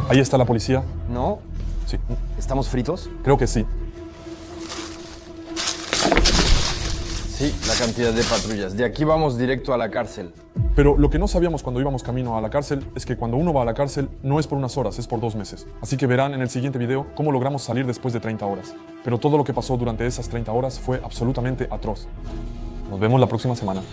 Ahí está la policía. ¿No? Sí, ¿Estamos fritos? creo que sí. Sí, la cantidad de patrullas. De aquí vamos directo a la cárcel. Pero lo que no sabíamos cuando íbamos camino a la cárcel es que cuando uno va a la cárcel no es por unas horas, es por 2 meses. Así que verán en el siguiente video cómo logramos salir después de 30 horas. Pero todo lo que pasó durante esas 30 horas fue absolutamente atroz. Nos vemos la próxima semana.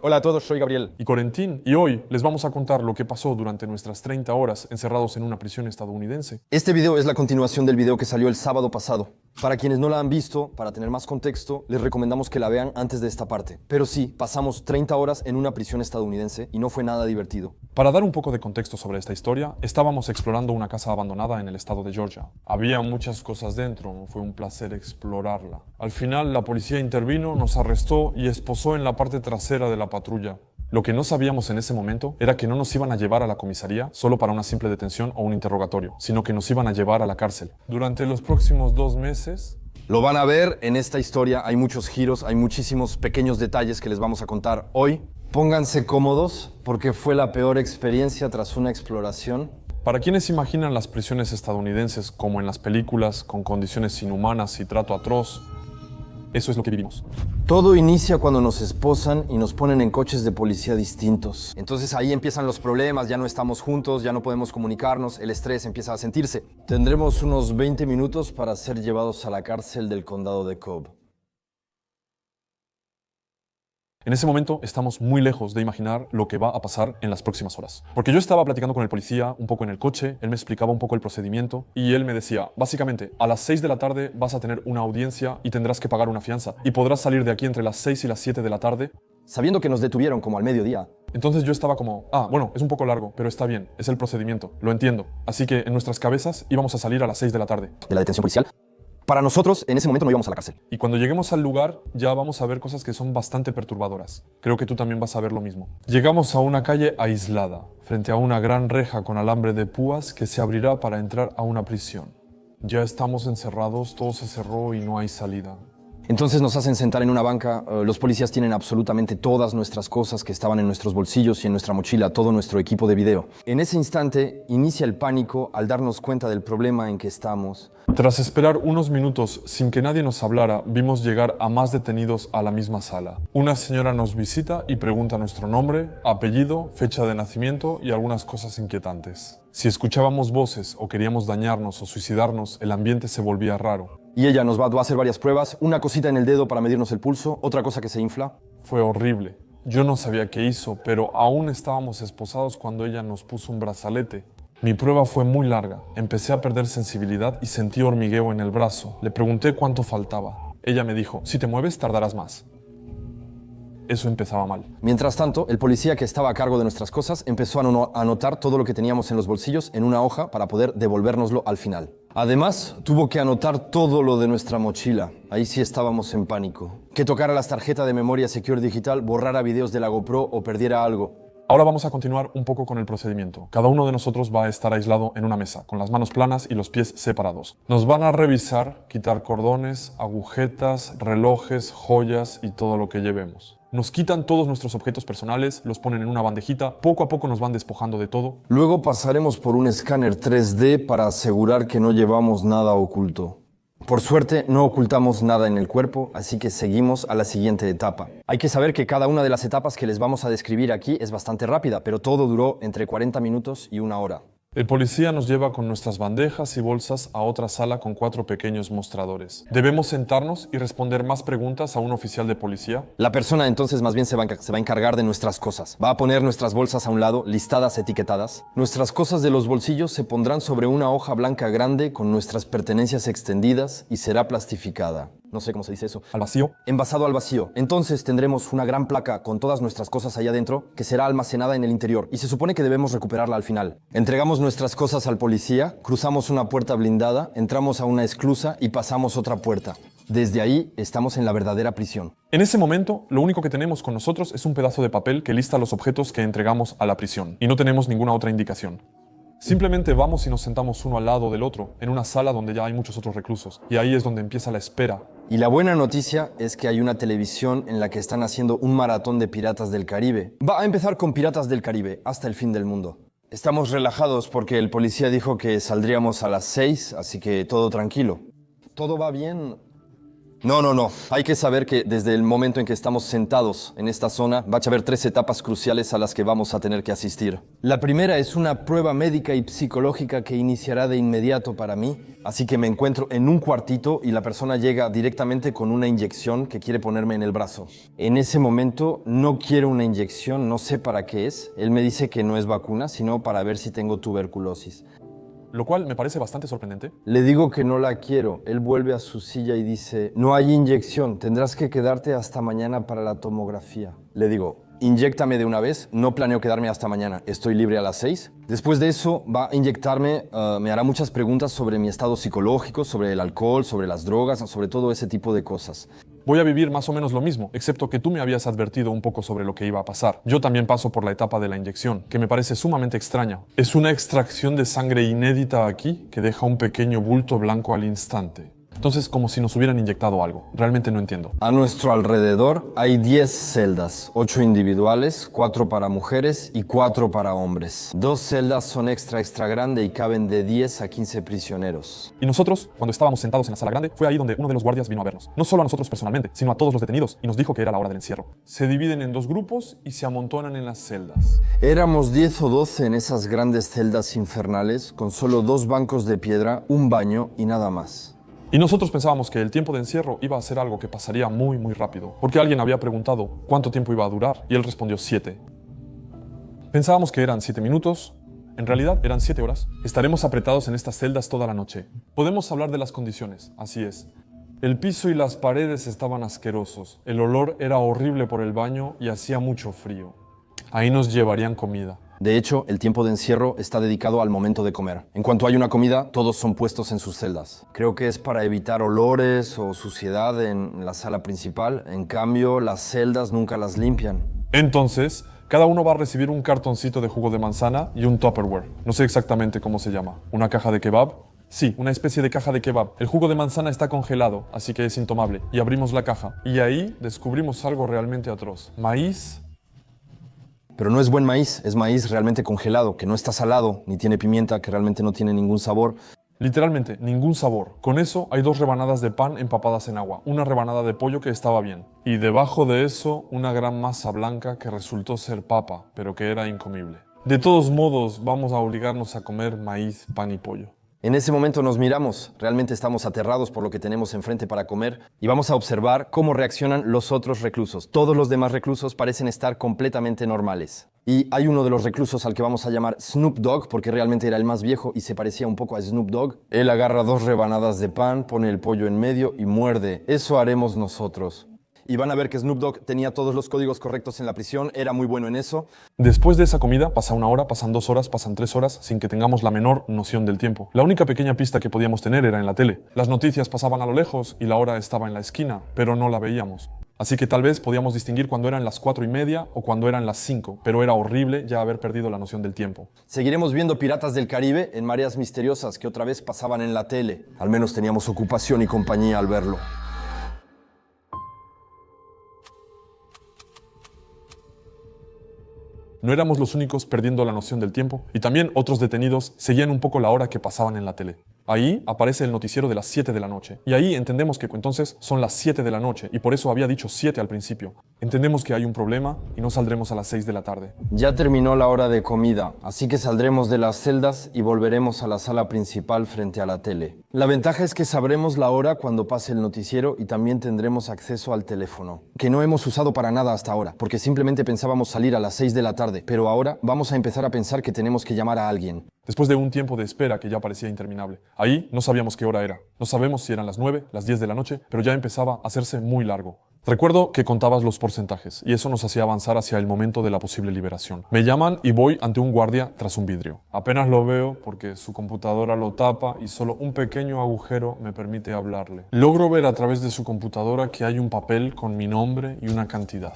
Hola a todos, soy Gabriel. Y Corentín, y hoy les vamos a contar lo que pasó durante nuestras 30 horas encerrados en una prisión estadounidense. Este video es la continuación del video que salió el sábado pasado. Para quienes no la han visto, para tener más contexto, les recomendamos que la vean antes de esta parte. Pero sí, pasamos 30 horas en una prisión estadounidense y no fue nada divertido. Para dar un poco de contexto sobre esta historia, estábamos explorando una casa abandonada en el estado de Georgia. Había muchas cosas dentro, fue un placer explorarla. Al final, la policía intervino, nos arrestó y esposó en la parte trasera de la patrulla. Lo que no sabíamos en ese momento era que no nos iban a llevar a la comisaría solo para una simple detención o un interrogatorio, sino que nos iban a llevar a la cárcel. Durante los próximos 2 meses... Lo van a ver en esta historia, hay muchos giros, hay muchísimos pequeños detalles que les vamos a contar hoy. Pónganse cómodos porque fue la peor experiencia tras una exploración. Para quienes imaginan las prisiones estadounidenses como en las películas, con condiciones inhumanas y trato atroz, eso es lo que vivimos. Todo inicia cuando nos esposan y nos ponen en coches de policía distintos. Entonces ahí empiezan los problemas, ya no estamos juntos, ya no podemos comunicarnos, el estrés empieza a sentirse. Tendremos unos 20 minutos para ser llevados a la cárcel del condado de Cobb. En ese momento estamos muy lejos de imaginar lo que va a pasar en las próximas horas. Porque yo estaba platicando con el policía un poco en el coche, él me explicaba un poco el procedimiento y él me decía, básicamente, a las 6 de la tarde vas a tener una audiencia y tendrás que pagar una fianza y podrás salir de aquí entre las 6 y las 7 de la tarde. Sabiendo que nos detuvieron como al mediodía. Entonces yo estaba como, bueno, es un poco largo, pero está bien, es el procedimiento, lo entiendo. Así que en nuestras cabezas íbamos a salir a las 6 de la tarde. ¿De la detención policial? Para nosotros, en ese momento no íbamos a la cárcel. Y cuando lleguemos al lugar, ya vamos a ver cosas que son bastante perturbadoras. Creo que tú también vas a ver lo mismo. Llegamos a una calle aislada, frente a una gran reja con alambre de púas que se abrirá para entrar a una prisión. Ya estamos encerrados, todo se cerró y no hay salida. Entonces nos hacen sentar en una banca, los policías tienen absolutamente todas nuestras cosas que estaban en nuestros bolsillos y en nuestra mochila, todo nuestro equipo de video. En ese instante inicia el pánico al darnos cuenta del problema en que estamos. Tras esperar unos minutos sin que nadie nos hablara, vimos llegar a más detenidos a la misma sala. Una señora nos visita y pregunta nuestro nombre, apellido, fecha de nacimiento y algunas cosas inquietantes. Si escuchábamos voces o queríamos dañarnos o suicidarnos, el ambiente se volvía raro. Y ella nos va a hacer varias pruebas, una cosita en el dedo para medirnos el pulso, otra cosa que se infla. Fue horrible. Yo no sabía qué hizo, pero aún estábamos esposados cuando ella nos puso un brazalete. Mi prueba fue muy larga. Empecé a perder sensibilidad y sentí hormigueo en el brazo. Le pregunté cuánto faltaba. Ella me dijo, si te mueves tardarás más. Eso empezaba mal. Mientras tanto, el policía que estaba a cargo de nuestras cosas empezó a anotar todo lo que teníamos en los bolsillos en una hoja para poder devolvérnoslo al final. Además, tuvo que anotar todo lo de nuestra mochila. Ahí sí estábamos en pánico. Que tocara las tarjetas de memoria Secure Digital, borrara videos de la GoPro o perdiera algo. Ahora vamos a continuar un poco con el procedimiento. Cada uno de nosotros va a estar aislado en una mesa, con las manos planas y los pies separados. Nos van a revisar, quitar cordones, agujetas, relojes, joyas y todo lo que llevemos. Nos quitan todos nuestros objetos personales, los ponen en una bandejita, poco a poco nos van despojando de todo. Luego pasaremos por un escáner 3D para asegurar que no llevamos nada oculto. Por suerte, no ocultamos nada en el cuerpo, así que seguimos a la siguiente etapa. Hay que saber que cada una de las etapas que les vamos a describir aquí es bastante rápida, pero todo duró entre 40 minutos y 1 hora. El policía nos lleva con nuestras bandejas y bolsas a otra sala con 4 pequeños mostradores. Debemos sentarnos y responder más preguntas a un oficial de policía. La persona entonces más bien se va a encargar de nuestras cosas. Va a poner nuestras bolsas a un lado, listadas, etiquetadas. Nuestras cosas de los bolsillos se pondrán sobre una hoja blanca grande con nuestras pertenencias extendidas y será plastificada. No sé cómo se dice eso. Al vacío. Envasado al vacío. Entonces tendremos una gran placa con todas nuestras cosas allá adentro que será almacenada en el interior y se supone que debemos recuperarla al final. Entregamos nuestras cosas al policía, cruzamos una puerta blindada, entramos a una esclusa y pasamos otra puerta. Desde ahí estamos en la verdadera prisión. En ese momento, lo único que tenemos con nosotros es un pedazo de papel que lista los objetos que entregamos a la prisión y no tenemos ninguna otra indicación. Simplemente vamos y nos sentamos uno al lado del otro, en una sala donde ya hay muchos otros reclusos. Y ahí es donde empieza la espera. Y la buena noticia es que hay una televisión en la que están haciendo un maratón de Piratas del Caribe. Va a empezar con Piratas del Caribe hasta el fin del mundo. Estamos relajados porque el policía dijo que saldríamos a las 6, así que todo tranquilo. ¿Todo va bien? No. Hay que saber que desde el momento en que estamos sentados en esta zona va a haber 3 etapas cruciales a las que vamos a tener que asistir. La primera es una prueba médica y psicológica que iniciará de inmediato para mí. Así que me encuentro en un cuartito y la persona llega directamente con una inyección que quiere ponerme en el brazo. En ese momento no quiero una inyección, no sé para qué es. Él me dice que no es vacuna, sino para ver si tengo tuberculosis. Lo cual me parece bastante sorprendente. Le digo que no la quiero. Él vuelve a su silla y dice, no hay inyección, tendrás que quedarte hasta mañana para la tomografía. Le digo, inyéctame de una vez, no planeo quedarme hasta mañana, estoy libre a las 6. Después de eso va a inyectarme, me hará muchas preguntas sobre mi estado psicológico, sobre el alcohol, sobre las drogas, sobre todo ese tipo de cosas. Voy a vivir más o menos lo mismo, excepto que tú me habías advertido un poco sobre lo que iba a pasar. Yo también paso por la etapa de la inyección, que me parece sumamente extraña. Es una extracción de sangre inédita aquí que deja un pequeño bulto blanco al instante. Entonces, como si nos hubieran inyectado algo. Realmente no entiendo. A nuestro alrededor hay 10 celdas, 8 individuales, 4 para mujeres y 4 para hombres. 2 celdas son extra grande y caben de 10 a 15 prisioneros. Y nosotros, cuando estábamos sentados en la sala grande, fue ahí donde uno de los guardias vino a vernos. No solo a nosotros personalmente, sino a todos los detenidos, y nos dijo que era la hora del encierro. Se dividen en 2 grupos y se amontonan en las celdas. Éramos 10 o 12 en esas grandes celdas infernales, con solo 2 bancos de piedra, un baño y nada más. Y nosotros pensábamos que el tiempo de encierro iba a ser algo que pasaría muy rápido, porque alguien había preguntado cuánto tiempo iba a durar, y él respondió 7. Pensábamos que eran 7 minutos, en realidad eran 7 horas. Estaremos apretados en estas celdas toda la noche. Podemos hablar de las condiciones, así es. El piso y las paredes estaban asquerosos, el olor era horrible por el baño y hacía mucho frío. Ahí nos llevarían comida. De hecho, el tiempo de encierro está dedicado al momento de comer. En cuanto hay una comida, todos son puestos en sus celdas. Creo que es para evitar olores o suciedad en la sala principal. En cambio, las celdas nunca las limpian. Entonces, cada uno va a recibir un cartoncito de jugo de manzana y un Tupperware. No sé exactamente cómo se llama. ¿Una caja de kebab? Sí, una especie de caja de kebab. El jugo de manzana está congelado, así que es intomable. Y abrimos la caja. Y ahí descubrimos algo realmente atroz. Maíz. Pero no es buen maíz, es maíz realmente congelado, que no está salado, ni tiene pimienta, que realmente no tiene ningún sabor. Literalmente, ningún sabor. Con eso hay 2 rebanadas de pan empapadas en agua, una rebanada de pollo que estaba bien. Y debajo de eso, una gran masa blanca que resultó ser papa, pero que era incomible. De todos modos, vamos a obligarnos a comer maíz, pan y pollo. En ese momento nos miramos, realmente estamos aterrados por lo que tenemos enfrente para comer y vamos a observar cómo reaccionan los otros reclusos. Todos los demás reclusos parecen estar completamente normales. Y hay uno de los reclusos al que vamos a llamar Snoop Dogg, porque realmente era el más viejo y se parecía un poco a Snoop Dogg. Él agarra 2 rebanadas de pan, pone el pollo en medio y muerde. Eso haremos nosotros. Y van a ver que Snoop Dogg tenía todos los códigos correctos en la prisión, era muy bueno en eso. Después de esa comida, pasa 1 hora, pasan 2 horas, pasan 3 horas, sin que tengamos la menor noción del tiempo. La única pequeña pista que podíamos tener era en la tele. Las noticias pasaban a lo lejos y la hora estaba en la esquina, pero no la veíamos. Así que tal vez podíamos distinguir cuando eran las 4:30 o cuando eran las 5, pero era horrible ya haber perdido la noción del tiempo. Seguiremos viendo Piratas del Caribe en Mareas Misteriosas que otra vez pasaban en la tele. Al menos teníamos ocupación y compañía al verlo. No éramos los únicos perdiendo la noción del tiempo, y también otros detenidos seguían un poco la hora que pasaban en la tele. Ahí aparece el noticiero de las 7 de la noche, y ahí entendemos que entonces son las 7 de la noche, y por eso había dicho 7 al principio. Entendemos que hay un problema y no saldremos a las 6 de la tarde. Ya terminó la hora de comida, así que saldremos de las celdas y volveremos a la sala principal frente a la tele. La ventaja es que sabremos la hora cuando pase el noticiero y también tendremos acceso al teléfono, que no hemos usado para nada hasta ahora, porque simplemente pensábamos salir a las 6 de la tarde, pero ahora vamos a empezar a pensar que tenemos que llamar a alguien. Después de un tiempo de espera que ya parecía interminable. Ahí no sabíamos qué hora era. No sabemos si eran las 9, las 10 de la noche, pero ya empezaba a hacerse muy largo. Recuerdo que contabas los porcentajes, y eso nos hacía avanzar hacia el momento de la posible liberación. Me llaman y voy ante un guardia tras un vidrio. Apenas lo veo porque su computadora lo tapa y solo un pequeño agujero me permite hablarle. Logro ver a través de su computadora que hay un papel con mi nombre y una cantidad.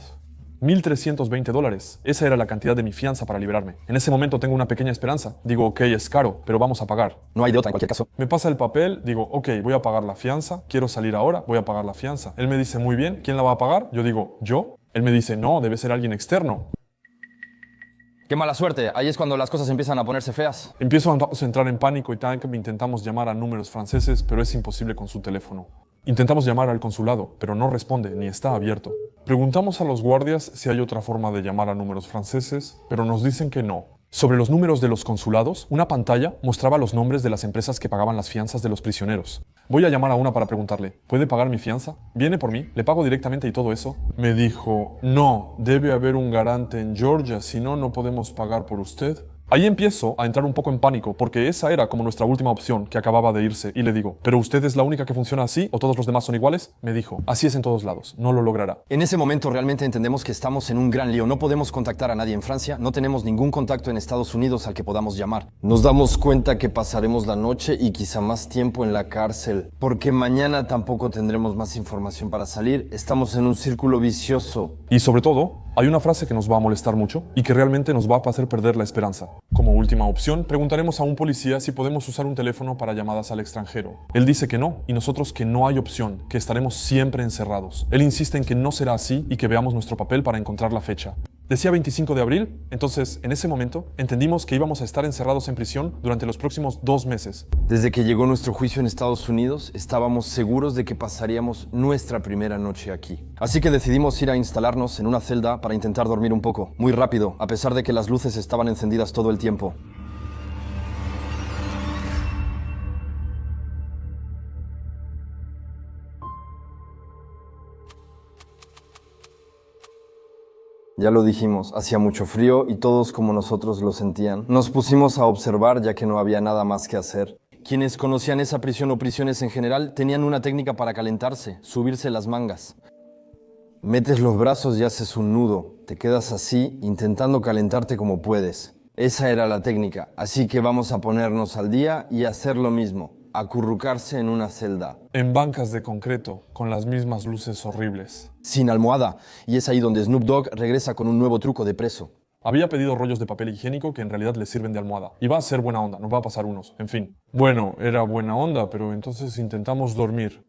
$1,320. Esa era la cantidad de mi fianza para liberarme. En ese momento tengo una pequeña esperanza. Digo, ok, es caro, pero vamos a pagar. No hay de otra en cualquier caso. Me pasa el papel, digo, ok, voy a pagar la fianza, quiero salir ahora, voy a pagar la fianza. Él me dice, muy bien, ¿quién la va a pagar? Yo digo, ¿yo? Él me dice, no, debe ser alguien externo. ¡Qué mala suerte! Ahí es cuando las cosas empiezan a ponerse feas. Empiezo a entrar en pánico y intentamos llamar a números franceses, pero es imposible con su teléfono. Intentamos llamar al consulado, pero no responde ni está abierto. Preguntamos a los guardias si hay otra forma de llamar a números franceses, pero nos dicen que no. Sobre los números de los consulados, una pantalla mostraba los nombres de las empresas que pagaban las fianzas de los prisioneros. Voy a llamar a una para preguntarle, ¿puede pagar mi fianza? ¿Viene por mí? ¿Le pago directamente y todo eso? Me dijo, no, debe haber un garante en Georgia, si no, no podemos pagar por usted. Ahí empiezo a entrar un poco en pánico, porque esa era como nuestra última opción, que acababa de irse, y le digo, ¿pero usted es la única que funciona así o todos los demás son iguales? Me dijo, así es en todos lados, no lo logrará. En ese momento realmente entendemos que estamos en un gran lío. No podemos contactar a nadie en Francia, no tenemos ningún contacto en Estados Unidos al que podamos llamar. Nos damos cuenta que pasaremos la noche y quizá más tiempo en la cárcel, porque mañana tampoco tendremos más información para salir. Estamos en un círculo vicioso. Y sobre todo, hay una frase que nos va a molestar mucho y que realmente nos va a hacer perder la esperanza. Como última opción, preguntaremos a un policía si podemos usar un teléfono para llamadas al extranjero. Él dice que no, y nosotros que no hay opción, que estaremos siempre encerrados. Él insiste en que no será así y que veamos nuestro papel para encontrar la fecha. Decía 25 de abril, entonces en ese momento entendimos que íbamos a estar encerrados en prisión durante los próximos 2 meses. Desde que llegó nuestro juicio en Estados Unidos, estábamos seguros de que pasaríamos nuestra primera noche aquí. Así que decidimos ir a instalarnos en una celda para intentar dormir un poco, muy rápido, a pesar de que las luces estaban encendidas todo el tiempo. Ya lo dijimos, hacía mucho frío y todos como nosotros lo sentían. Nos pusimos a observar ya que no había nada más que hacer. Quienes conocían esa prisión o prisiones en general tenían una técnica para calentarse, subirse las mangas. Metes los brazos y haces un nudo. Te quedas así intentando calentarte como puedes. Esa era la técnica, así que vamos a ponernos al día y hacer lo mismo. Acurrucarse en una celda. En bancas de concreto, con las mismas luces horribles. Sin almohada, y es ahí donde Snoop Dogg regresa con un nuevo truco de preso. Había pedido rollos de papel higiénico que en realidad le sirven de almohada. Y va a ser buena onda, nos va a pasar unos, en fin. Bueno, era buena onda, pero entonces intentamos dormir.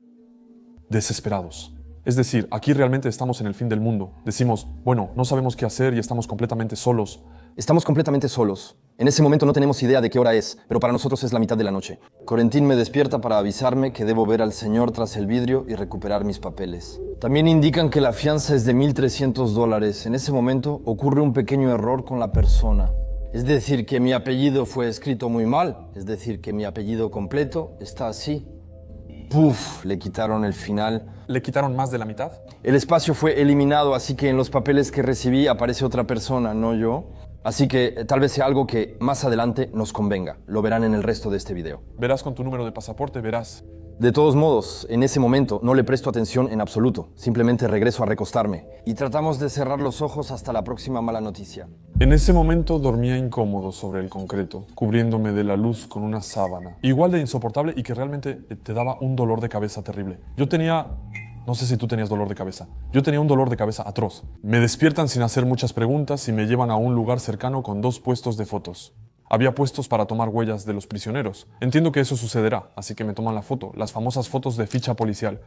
Desesperados. Es decir, aquí realmente estamos en el fin del mundo. Decimos, bueno, no sabemos qué hacer y estamos completamente solos. Estamos completamente solos. En ese momento no tenemos idea de qué hora es, pero para nosotros es la mitad de la noche. Corentín me despierta para avisarme que debo ver al señor tras el vidrio y recuperar mis papeles. También indican que la fianza es de $1,300. En ese momento ocurre un pequeño error con la persona. Es decir, que mi apellido fue escrito muy mal. Es decir, que mi apellido completo está así. ¡Puf! Le quitaron el final. ¿Le quitaron más de la mitad? El espacio fue eliminado, así que en los papeles que recibí aparece otra persona, no yo. Así que tal vez sea algo que más adelante nos convenga. Lo verán en el resto de este video. Verás con tu número de pasaporte, verás. De todos modos, en ese momento no le presto atención en absoluto. Simplemente regreso a recostarme. Y tratamos de cerrar los ojos hasta la próxima mala noticia. En ese momento dormía incómodo sobre el concreto, cubriéndome de la luz con una sábana. Igual de insoportable y que realmente te daba un dolor de cabeza terrible. Yo tenía... No sé si tú tenías dolor de cabeza. Yo tenía un dolor de cabeza atroz. Me despiertan sin hacer muchas preguntas y me llevan a un lugar cercano con 2 puestos de fotos. Había puestos para tomar huellas de los prisioneros. Entiendo que eso sucederá, así que me toman la foto, las famosas fotos de ficha policial.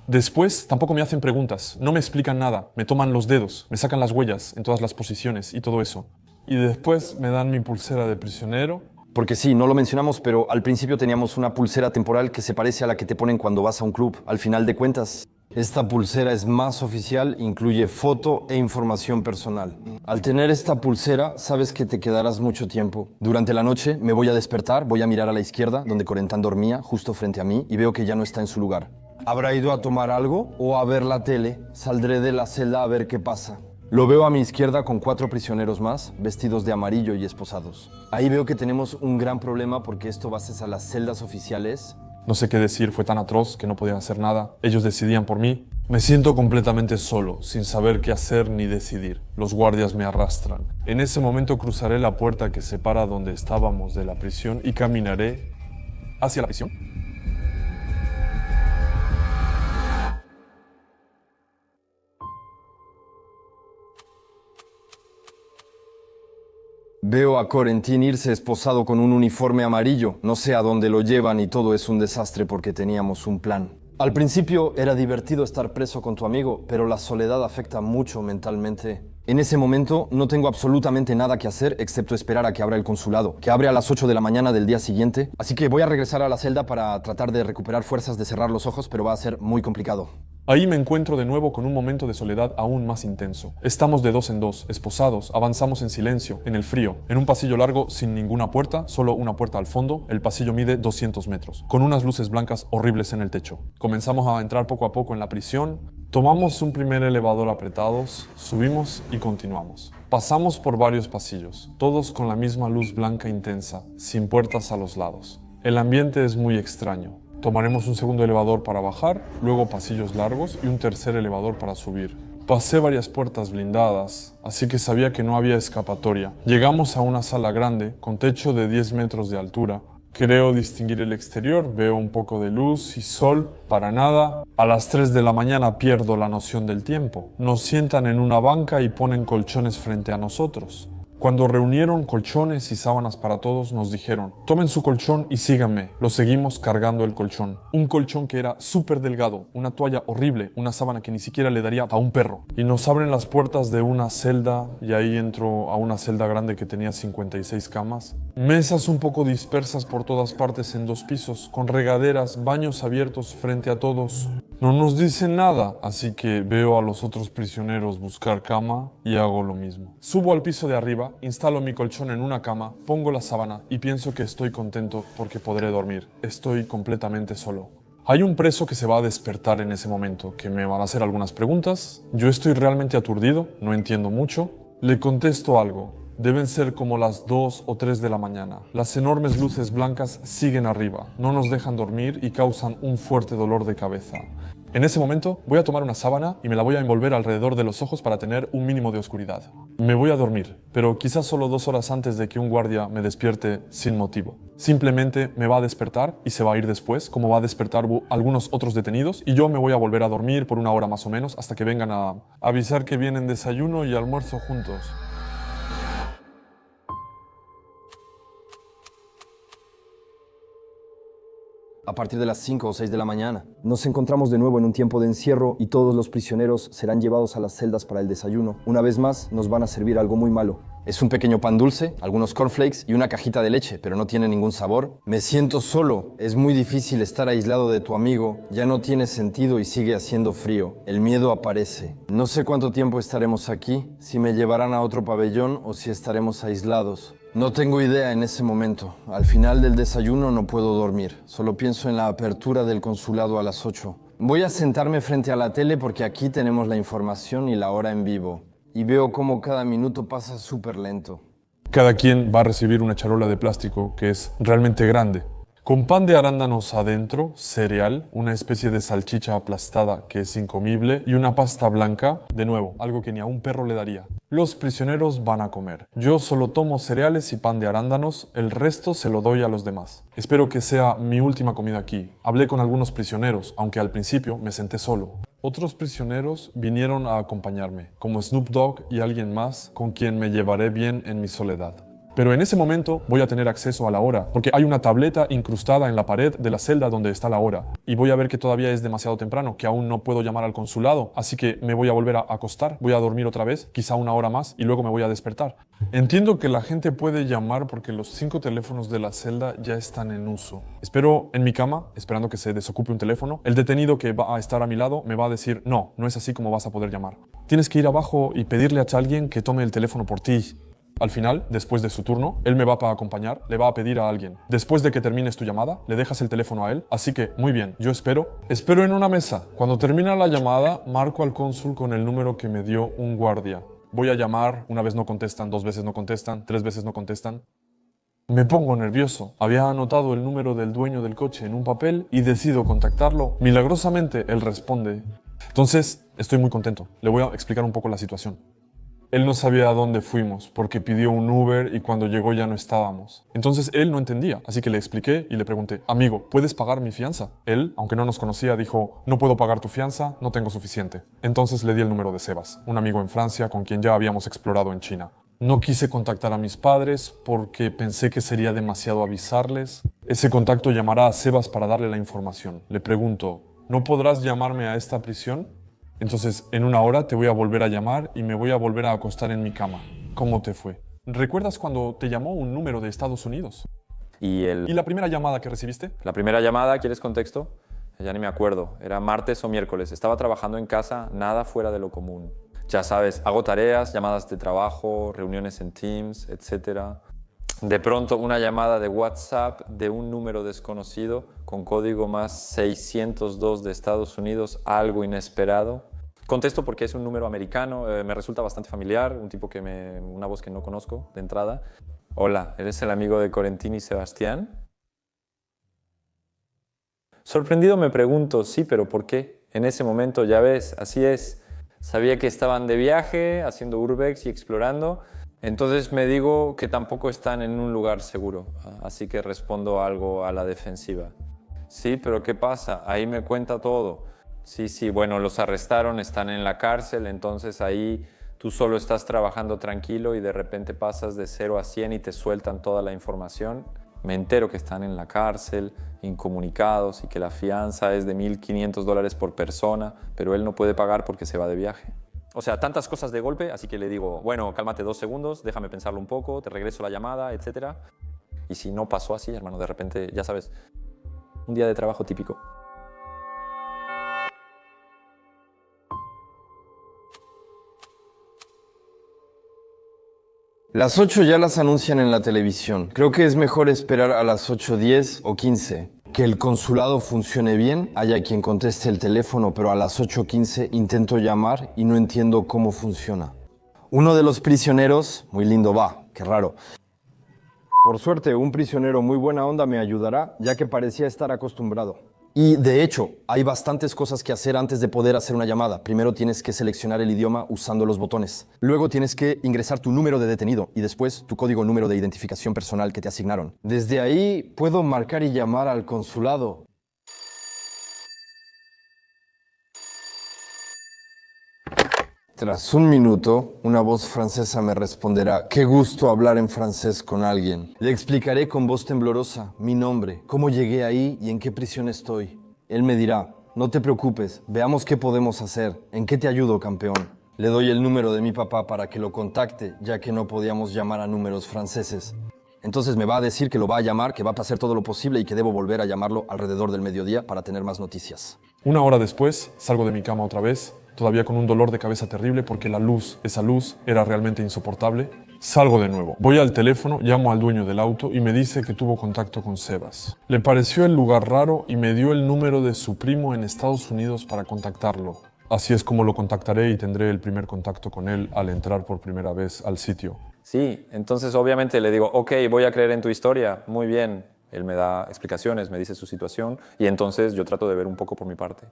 Después tampoco me hacen preguntas, no me explican nada, me toman los dedos, me sacan las huellas en todas las posiciones y todo eso. Y después me dan mi pulsera de prisionero. Porque sí, no lo mencionamos, pero al principio teníamos una pulsera temporal que se parece a la que te ponen cuando vas a un club. Al final de cuentas, esta pulsera es más oficial, incluye foto e información personal. Al tener esta pulsera, sabes que te quedarás mucho tiempo. Durante la noche me voy a despertar, voy a mirar a la izquierda, donde Corentin dormía, justo frente a mí, y veo que ya no está en su lugar. ¿Habrá ido a tomar algo o a ver la tele? Saldré de la celda a ver qué pasa. Lo veo a mi izquierda con 4 prisioneros más, vestidos de amarillo y esposados. Ahí veo que tenemos un gran problema porque esto va a las celdas oficiales. No sé qué decir, fue tan atroz que no podía hacer nada. Ellos decidían por mí. Me siento completamente solo, sin saber qué hacer ni decidir. Los guardias me arrastran. En ese momento cruzaré la puerta que separa donde estábamos de la prisión y caminaré hacia la prisión. Veo a Corentin irse esposado con un uniforme amarillo. No sé a dónde lo llevan y todo es un desastre porque teníamos un plan. Al principio era divertido estar preso con tu amigo, pero la soledad afecta mucho mentalmente. En ese momento no tengo absolutamente nada que hacer excepto esperar a que abra el consulado, que abre a las 8 de la mañana del día siguiente. Así que voy a regresar a la celda para tratar de recuperar fuerzas de cerrar los ojos, pero va a ser muy complicado. Ahí me encuentro de nuevo con un momento de soledad aún más intenso. Estamos de dos en dos, esposados, avanzamos en silencio, en el frío, en un pasillo largo sin ninguna puerta, solo una puerta al fondo. El pasillo mide 200 metros, con unas luces blancas horribles en el techo. Comenzamos a entrar poco a poco en la prisión. Tomamos un primer elevador apretados, subimos y continuamos. Pasamos por varios pasillos, todos con la misma luz blanca intensa, sin puertas a los lados. El ambiente es muy extraño. Tomaremos un segundo elevador para bajar, luego pasillos largos y un tercer elevador para subir. Pasé varias puertas blindadas, así que sabía que no había escapatoria. Llegamos a una sala grande, con techo de 10 metros de altura. Creo distinguir el exterior, veo un poco de luz y sol, para nada. A las 3 de la mañana pierdo la noción del tiempo. Nos sientan en una banca y ponen colchones frente a nosotros. Cuando reunieron colchones y sábanas para todos, nos dijeron: tomen su colchón y síganme. Lo seguimos cargando el colchón. Un colchón que era súper delgado, una toalla horrible, una sábana que ni siquiera le daría a un perro. Y nos abren las puertas de una celda y ahí entro a una celda grande que tenía 56 camas. Mesas un poco dispersas por todas partes en 2 pisos, con regaderas, baños abiertos frente a todos. No nos dicen nada, así que veo a los otros prisioneros buscar cama y hago lo mismo. Subo al piso de arriba, instalo mi colchón en una cama, pongo la sábana y pienso que estoy contento porque podré dormir. Estoy completamente solo. Hay un preso que se va a despertar en ese momento, que me va a hacer algunas preguntas. Yo estoy realmente aturdido, no entiendo mucho. Le contesto algo. Deben ser como las 2 o 3 de la mañana. Las enormes luces blancas siguen arriba, no nos dejan dormir y causan un fuerte dolor de cabeza. En ese momento voy a tomar una sábana y me la voy a envolver alrededor de los ojos para tener un mínimo de oscuridad. Me voy a dormir, pero quizás solo 2 horas antes de que un guardia me despierte sin motivo. Simplemente me va a despertar y se va a ir después, como va a despertar algunos otros detenidos, y yo me voy a volver a dormir por 1 hora más o menos hasta que vengan a avisar que vienen desayuno y almuerzo juntos. A partir de las 5 o 6 de la mañana. Nos encontramos de nuevo en un tiempo de encierro y todos los prisioneros serán llevados a las celdas para el desayuno. Una vez más, nos van a servir algo muy malo. Es un pequeño pan dulce, algunos cornflakes y una cajita de leche, pero no tiene ningún sabor. Me siento solo. Es muy difícil estar aislado de tu amigo. Ya no tiene sentido y sigue haciendo frío. El miedo aparece. No sé cuánto tiempo estaremos aquí, si me llevarán a otro pabellón o si estaremos aislados. No tengo idea en ese momento. Al final del desayuno no puedo dormir. Solo pienso en la apertura del consulado a las 8. Voy a sentarme frente a la tele porque aquí tenemos la información y la hora en vivo. Y veo cómo cada minuto pasa súper lento. Cada quien va a recibir una charola de plástico que es realmente grande, con pan de arándanos adentro, cereal, una especie de salchicha aplastada que es incomible y una pasta blanca, de nuevo, algo que ni a un perro le daría. Los prisioneros van a comer. Yo solo tomo cereales y pan de arándanos, el resto se lo doy a los demás. Espero que sea mi última comida aquí. Hablé con algunos prisioneros, aunque al principio me senté solo. Otros prisioneros vinieron a acompañarme, como Snoop Dogg y alguien más con quien me llevaré bien en mi soledad. Pero en ese momento voy a tener acceso a la hora, porque hay una tableta incrustada en la pared de la celda donde está la hora. Y voy a ver que todavía es demasiado temprano, que aún no puedo llamar al consulado, así que me voy a volver a acostar, voy a dormir otra vez, quizá 1 hora más, y luego me voy a despertar. Entiendo que la gente puede llamar porque los 5 teléfonos de la celda ya están en uso. Espero en mi cama, esperando que se desocupe un teléfono. El detenido que va a estar a mi lado me va a decir: no, no es así como vas a poder llamar. Tienes que ir abajo y pedirle a alguien que tome el teléfono por ti. Al final, después de su turno, él me va a acompañar, le va a pedir a alguien. Después de que termines tu llamada, le dejas el teléfono a él, así que, muy bien, yo espero en una mesa. Cuando termina la llamada, marco al cónsul con el número que me dio un guardia. Voy a llamar, 1 vez no contestan, 2 veces no contestan, 3 veces no contestan. Me pongo nervioso. Había anotado el número del dueño del coche en un papel y decido contactarlo. Milagrosamente, él responde. Entonces, estoy muy contento. Le voy a explicar un poco la situación. Él no sabía a dónde fuimos porque pidió un Uber y cuando llegó ya no estábamos. Entonces él no entendía, así que le expliqué y le pregunté: amigo, ¿puedes pagar mi fianza? Él, aunque no nos conocía, dijo: no puedo pagar tu fianza, no tengo suficiente. Entonces le di el número de Sebas, un amigo en Francia con quien ya habíamos explorado en China. No quise contactar a mis padres porque pensé que sería demasiado avisarles. Ese contacto llamará a Sebas para darle la información. Le pregunto, ¿no podrás llamarme a esta prisión? Entonces, en una hora te voy a volver a llamar y me voy a volver a acostar en mi cama. ¿Cómo te fue? ¿Recuerdas cuando te llamó un número de Estados Unidos? ¿Y la primera llamada que recibiste? la primera llamada, quieres contexto? Ya ni me acuerdo, era martes o miércoles. Estaba trabajando en casa, nada fuera de lo común. Ya sabes, hago tareas, llamadas de trabajo, reuniones en Teams, etc. De pronto una llamada de WhatsApp de un número desconocido con código más 602 de Estados Unidos, algo inesperado. Contesto porque es un número americano, me resulta bastante familiar, una voz que no conozco de entrada. Hola, ¿eres el amigo de Corentin y Sebastián? Sorprendido me pregunto, sí, pero ¿por qué? En ese momento, ya ves, así es. Sabía que estaban de viaje, haciendo urbex y explorando. Entonces me digo que tampoco están en un lugar seguro. Así que respondo algo a la defensiva. Sí, pero ¿qué pasa? Ahí me cuenta todo. Sí, bueno, los arrestaron, están en la cárcel, entonces ahí tú solo estás trabajando tranquilo y de repente pasas de 0 a 100 y te sueltan toda la información. Me entero que están en la cárcel, incomunicados y que la fianza es de $1,500 por persona, pero él no puede pagar porque se va de viaje. O sea, tantas cosas de golpe, así que le digo, bueno, cálmate 2 segundos, déjame pensarlo un poco, te regreso la llamada, etc. Y si no pasó así, hermano, de repente, ya sabes, un día de trabajo típico. Las 8 ya las anuncian en la televisión. Creo que es mejor esperar a las 8:10 o 15. Que el consulado funcione bien, haya quien conteste el teléfono, pero a las 8:15 intento llamar y no entiendo cómo funciona. Uno de los prisioneros, muy lindo va, qué raro. Por suerte, un prisionero muy buena onda me ayudará, ya que parecía estar acostumbrado. Y de hecho, hay bastantes cosas que hacer antes de poder hacer una llamada. Primero tienes que seleccionar el idioma usando los botones. Luego tienes que ingresar tu número de detenido y después tu código número de identificación personal que te asignaron. Desde ahí puedo marcar y llamar al consulado. Tras un minuto, una voz francesa me responderá: «Qué gusto hablar en francés con alguien». Le explicaré con voz temblorosa mi nombre, cómo llegué ahí y en qué prisión estoy. Él me dirá: «No te preocupes, veamos qué podemos hacer. ¿En qué te ayudo, campeón?». Le doy el número de mi papá para que lo contacte, ya que no podíamos llamar a números franceses. Entonces me va a decir que lo va a llamar, que va a hacer todo lo posible y que debo volver a llamarlo alrededor del mediodía para tener más noticias. Una hora después, salgo de mi cama otra vez, todavía con un dolor de cabeza terrible porque esa luz, era realmente insoportable. Salgo de nuevo. Voy al teléfono, llamo al dueño del auto y me dice que tuvo contacto con Sebas. Le pareció el lugar raro y me dio el número de su primo en Estados Unidos para contactarlo. Así es como lo contactaré y tendré el primer contacto con él al entrar por primera vez al sitio. Sí, entonces obviamente le digo, ok, voy a creer en tu historia, muy bien. Él me da explicaciones, me dice su situación y entonces yo trato de ver un poco por mi parte.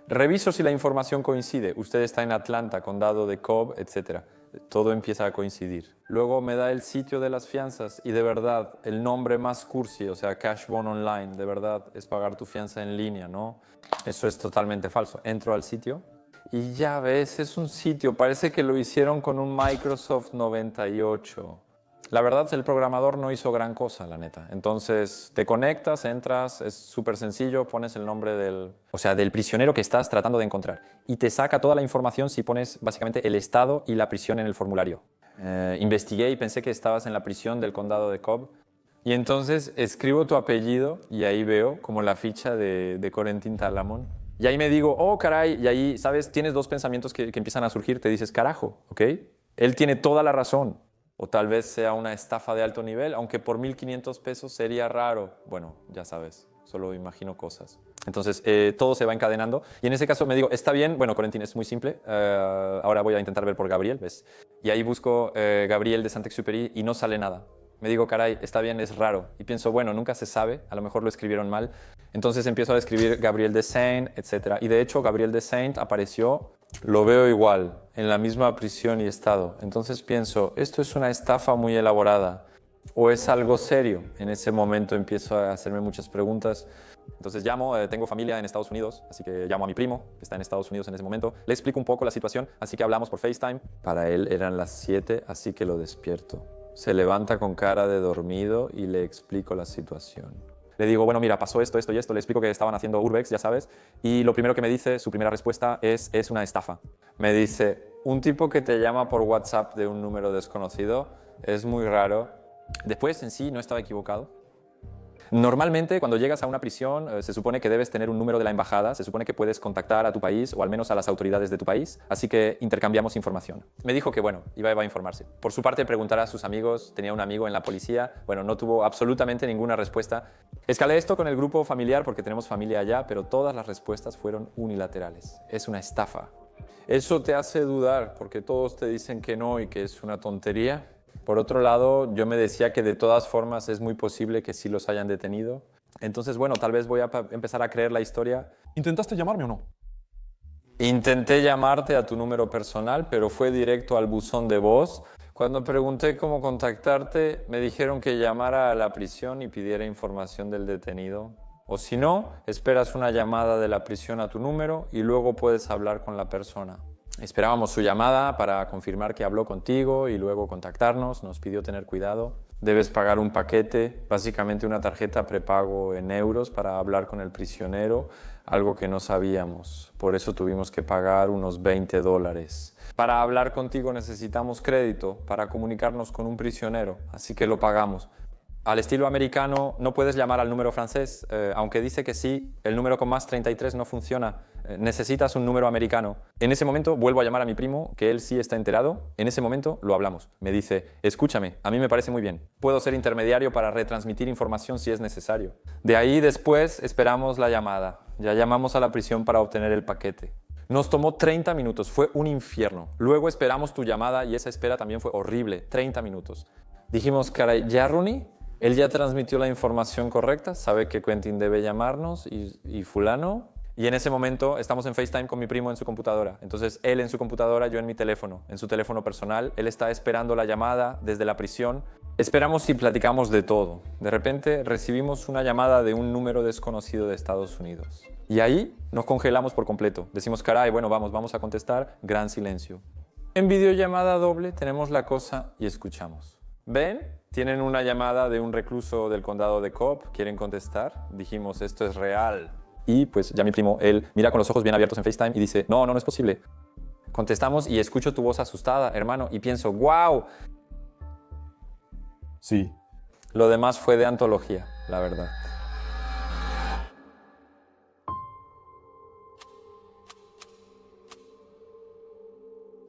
Reviso si la información coincide. Usted está en Atlanta, condado de Cobb, etc. Todo empieza a coincidir. Luego me da el sitio de las fianzas y de verdad, el nombre más cursi, o sea, Cash Bond Online, de verdad, es pagar tu fianza en línea, ¿no? Eso es totalmente falso. Entro al sitio y ya ves, es un sitio, parece que lo hicieron con un Microsoft 98. La verdad, el programador no hizo gran cosa, la neta. Entonces, te conectas, entras, es súper sencillo, pones el nombre del prisionero que estás tratando de encontrar. Y te saca toda la información si pones básicamente el estado y la prisión en el formulario. Investigué y pensé que estabas en la prisión del condado de Cobb. Y entonces escribo tu apellido y ahí veo como la ficha de Corentin Talamón. Y ahí me digo, oh, caray, y ahí, ¿sabes? Tienes dos pensamientos que empiezan a surgir. Te dices, carajo, ¿ok? Él tiene toda la razón. O tal vez sea una estafa de alto nivel, aunque por $1,500 sería raro. Bueno, ya sabes, solo imagino cosas. Entonces, todo se va encadenando. Y en ese caso me digo, está bien, bueno, Corentin, es muy simple. Ahora voy a intentar ver por Gabriel, ¿ves? Y ahí busco Gabriel de Saint-Exupéry y no sale nada. Me digo, caray, está bien, es raro. Y pienso, bueno, nunca se sabe, a lo mejor lo escribieron mal. Entonces empiezo a escribir Gabriel de Saint, etc. Y de hecho, Gabriel de Saint apareció, lo veo igual, en la misma prisión y estado. Entonces pienso, esto es una estafa muy elaborada. ¿O es algo serio? En ese momento empiezo a hacerme muchas preguntas. Entonces llamo, tengo familia en Estados Unidos, así que llamo a mi primo, que está en Estados Unidos en ese momento. Le explico un poco la situación, así que hablamos por FaceTime. Para él eran las 7, así que lo despierto. Se levanta con cara de dormido y le explico la situación. Le digo, bueno, mira, pasó esto, esto y esto. Le explico que estaban haciendo Urbex, ya sabes. Y lo primero que me dice, su primera respuesta es una estafa. Me dice, un tipo que te llama por WhatsApp de un número desconocido es muy raro. Después, en sí, no estaba equivocado. Normalmente, cuando llegas a una prisión, se supone que debes tener un número de la embajada, se supone que puedes contactar a tu país o al menos a las autoridades de tu país, así que intercambiamos información. Me dijo que, bueno, iba a informarse. Por su parte, preguntará a sus amigos, tenía un amigo en la policía, bueno, no tuvo absolutamente ninguna respuesta. Escalé esto con el grupo familiar porque tenemos familia allá, pero todas las respuestas fueron unilaterales. Es una estafa. Eso te hace dudar porque todos te dicen que no y que es una tontería. Por otro lado, yo me decía que de todas formas es muy posible que sí los hayan detenido. Entonces, bueno, tal vez voy a empezar a creer la historia. ¿Intentaste llamarme o no? Intenté llamarte a tu número personal, pero fue directo al buzón de voz. Cuando pregunté cómo contactarte, me dijeron que llamara a la prisión y pidiera información del detenido. O si no, esperas una llamada de la prisión a tu número y luego puedes hablar con la persona. Esperábamos su llamada para confirmar que habló contigo y luego contactarnos. Nos pidió tener cuidado. Debes pagar un paquete, básicamente una tarjeta prepago en euros para hablar con el prisionero, algo que no sabíamos. Por eso tuvimos que pagar unos $20. Para hablar contigo necesitamos crédito para comunicarnos con un prisionero, así que lo pagamos. Al estilo americano no puedes llamar al número francés, aunque dice que sí, el número con más 33 no funciona. Necesitas un número americano. En ese momento vuelvo a llamar a mi primo, que él sí está enterado. En ese momento lo hablamos. Me dice, escúchame, a mí me parece muy bien. Puedo ser intermediario para retransmitir información si es necesario. De ahí después esperamos la llamada. Ya llamamos a la prisión para obtener el paquete. Nos tomó 30 minutos, fue un infierno. Luego esperamos tu llamada y esa espera también fue horrible, 30 minutos. Dijimos, caray, ¿ya Rooney? Él ya transmitió la información correcta, sabe que Quentin debe llamarnos y fulano. Y en ese momento estamos en FaceTime con mi primo en su computadora. Entonces él en su computadora, yo en mi teléfono, en su teléfono personal. Él está esperando la llamada desde la prisión. Esperamos y platicamos de todo. De repente recibimos una llamada de un número desconocido de Estados Unidos. Y ahí nos congelamos por completo. Decimos, caray, bueno, vamos a contestar. Gran silencio. En videollamada doble tenemos la cosa y escuchamos. ¿Ven? Tienen una llamada de un recluso del condado de Cobb. ¿Quieren contestar? Dijimos, esto es real. Y pues ya mi primo, él mira con los ojos bien abiertos en FaceTime y dice, no es posible. Contestamos y escucho tu voz asustada, hermano, y pienso, wow. Sí. Lo demás fue de antología, la verdad.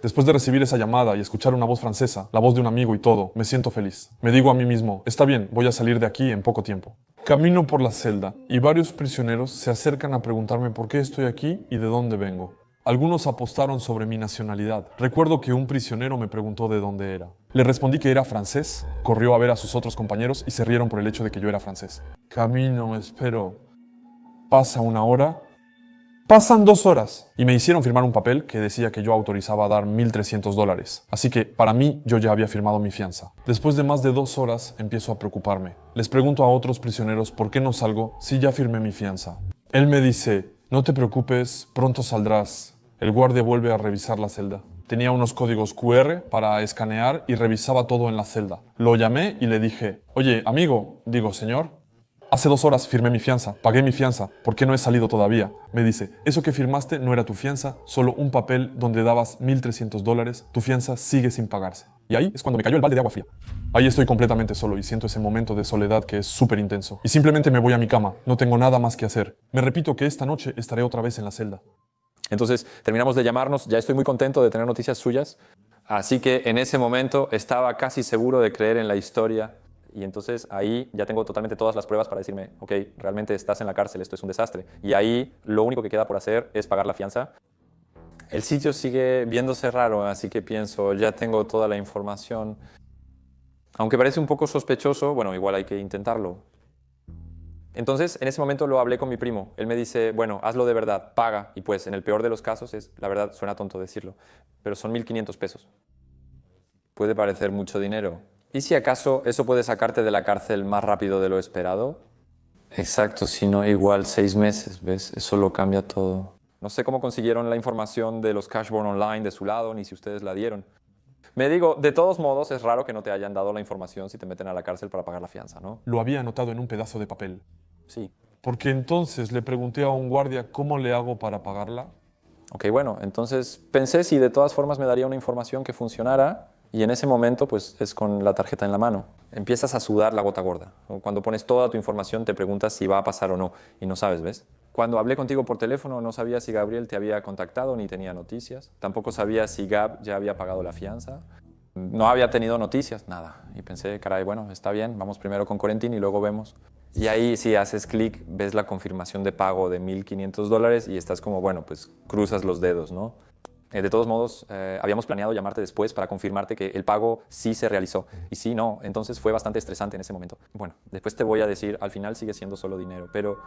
Después de recibir esa llamada y escuchar una voz francesa, la voz de un amigo y todo, me siento feliz. Me digo a mí mismo, está bien, voy a salir de aquí en poco tiempo. Camino por la celda y varios prisioneros se acercan a preguntarme por qué estoy aquí y de dónde vengo. Algunos apostaron sobre mi nacionalidad. Recuerdo que un prisionero me preguntó de dónde era. Le respondí que era francés, corrió a ver a sus otros compañeros y se rieron por el hecho de que yo era francés. Camino, espero. Pasa una hora. Pasan 2 horas y me hicieron firmar un papel que decía que yo autorizaba a dar $1,300. Así que para mí yo ya había firmado mi fianza. Después de más de 2 horas empiezo a preocuparme. Les pregunto a otros prisioneros por qué no salgo si ya firmé mi fianza. Él me dice, no te preocupes, pronto saldrás. El guardia vuelve a revisar la celda. Tenía unos códigos QR para escanear y revisaba todo en la celda. Lo llamé y le dije, oye, amigo, digo, señor. Hace 2 horas firmé mi fianza, pagué mi fianza, ¿por qué no he salido todavía? Me dice, eso que firmaste no era tu fianza, solo un papel donde dabas $1,300, tu fianza sigue sin pagarse. Y ahí es cuando me cayó el balde de agua fría. Ahí estoy completamente solo y siento ese momento de soledad que es súper intenso. Y simplemente me voy a mi cama, no tengo nada más que hacer. Me repito que esta noche estaré otra vez en la celda. Entonces terminamos de llamarnos, ya estoy muy contento de tener noticias suyas, así que en ese momento estaba casi seguro de creer en la historia. Y entonces ahí ya tengo totalmente todas las pruebas para decirme, ok, realmente estás en la cárcel, esto es un desastre. Y ahí lo único que queda por hacer es pagar la fianza. El sitio sigue viéndose raro, así que pienso, ya tengo toda la información. Aunque parece un poco sospechoso, bueno, igual hay que intentarlo. Entonces, en ese momento lo hablé con mi primo. Él me dice, bueno, hazlo de verdad, paga. Y pues, en el peor de los casos, la verdad, suena tonto decirlo, pero son $1,500. Puede parecer mucho dinero. ¿Y si acaso eso puede sacarte de la cárcel más rápido de lo esperado? Exacto, si no, igual 6 meses, ¿ves? Eso lo cambia todo. No sé cómo consiguieron la información de los Cashborn Online de su lado, ni si ustedes la dieron. Me digo, de todos modos, es raro que no te hayan dado la información si te meten a la cárcel para pagar la fianza, ¿no? Lo había anotado en un pedazo de papel. Sí. Porque entonces le pregunté a un guardia cómo le hago para pagarla. Ok, bueno, entonces pensé si de todas formas me daría una información que funcionara y en ese momento pues es con la tarjeta en la mano. Empiezas a sudar la gota gorda. Cuando pones toda tu información te preguntas si va a pasar o no y no sabes, ¿ves? Cuando hablé contigo por teléfono no sabía si Gabriel te había contactado ni tenía noticias. Tampoco sabía si Gab ya había pagado la fianza. No había tenido noticias, nada. Y pensé, caray, bueno, está bien, vamos primero con Corentin y luego vemos. Y ahí si haces clic ves la confirmación de pago de $1,500 y estás como, bueno, pues cruzas los dedos, ¿no? De todos modos, habíamos planeado llamarte después para confirmarte que el pago sí se realizó. Y sí, no, entonces fue bastante estresante en ese momento. Bueno, después te voy a decir, al final sigue siendo solo dinero, pero...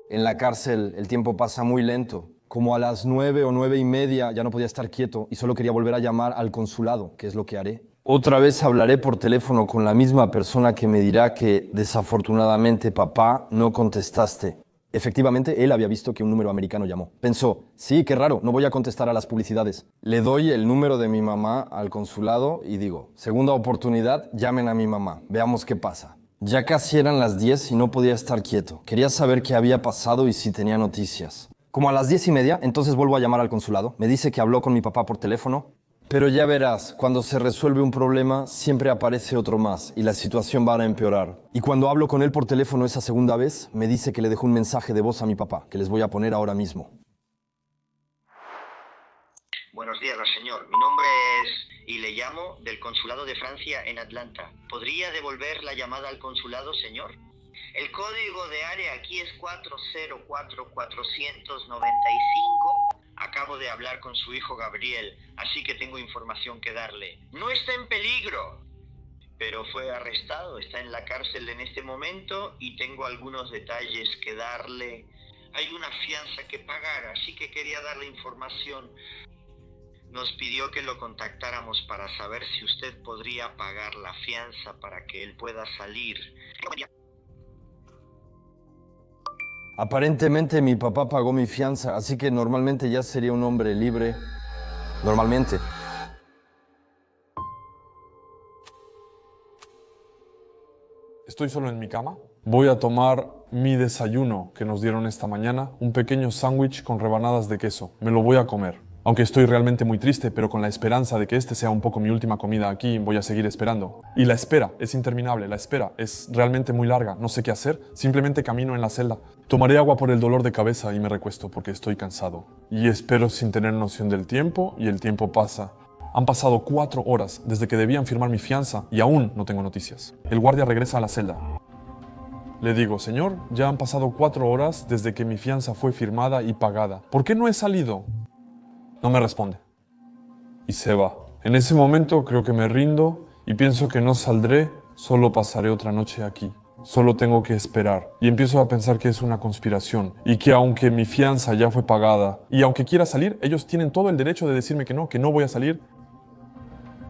En la cárcel el tiempo pasa muy lento. Como a las 9 o 9:30 ya no podía estar quieto y solo quería volver a llamar al consulado, que es lo que haré. Otra vez hablaré por teléfono con la misma persona que me dirá que desafortunadamente papá no contestaste. Efectivamente, él había visto que un número americano llamó. Pensó, sí, qué raro, no voy a contestar a las publicidades. Le doy el número de mi mamá al consulado y digo, segunda oportunidad, llamen a mi mamá, veamos qué pasa. Ya casi eran las 10 y no podía estar quieto. Quería saber qué había pasado y si tenía noticias. Como a las 10:30, entonces vuelvo a llamar al consulado. Me dice que habló con mi papá por teléfono. Pero ya verás, cuando se resuelve un problema, siempre aparece otro más y la situación va a empeorar. Y cuando hablo con él por teléfono esa segunda vez, me dice que le dejó un mensaje de voz a mi papá, que les voy a poner ahora mismo. Buenos días, señor. Mi nombre es... y le llamo del Consulado de Francia en Atlanta. ¿Podría devolver la llamada al consulado, señor? El código de área aquí es 404-495. Acabo de hablar con su hijo Gabriel, así que tengo información que darle. No está en peligro, pero fue arrestado, está en la cárcel en este momento y tengo algunos detalles que darle. Hay una fianza que pagar, así que quería darle información. Nos pidió que lo contactáramos para saber si usted podría pagar la fianza para que él pueda salir. Aparentemente mi papá pagó mi fianza, así que normalmente ya sería un hombre libre. Normalmente. Estoy solo en mi cama. Voy a tomar mi desayuno que nos dieron esta mañana, un pequeño sándwich con rebanadas de queso. Me lo voy a comer. Aunque estoy realmente muy triste, pero con la esperanza de que este sea un poco mi última comida aquí, voy a seguir esperando. Y la espera es interminable, la espera es realmente muy larga. No sé qué hacer, simplemente camino en la celda. Tomaré agua por el dolor de cabeza y me recuesto porque estoy cansado. Y espero sin tener noción del tiempo y el tiempo pasa. Han pasado 4 horas desde que debían firmar mi fianza y aún no tengo noticias. El guardia regresa a la celda. Le digo, señor, ya han pasado 4 horas desde que mi fianza fue firmada y pagada. ¿Por qué no he salido? No me responde. Y se va. En ese momento creo que me rindo y pienso que no saldré, solo pasaré otra noche aquí. Solo tengo que esperar. Y empiezo a pensar que es una conspiración y que aunque mi fianza ya fue pagada y aunque quiera salir, ellos tienen todo el derecho de decirme que no voy a salir.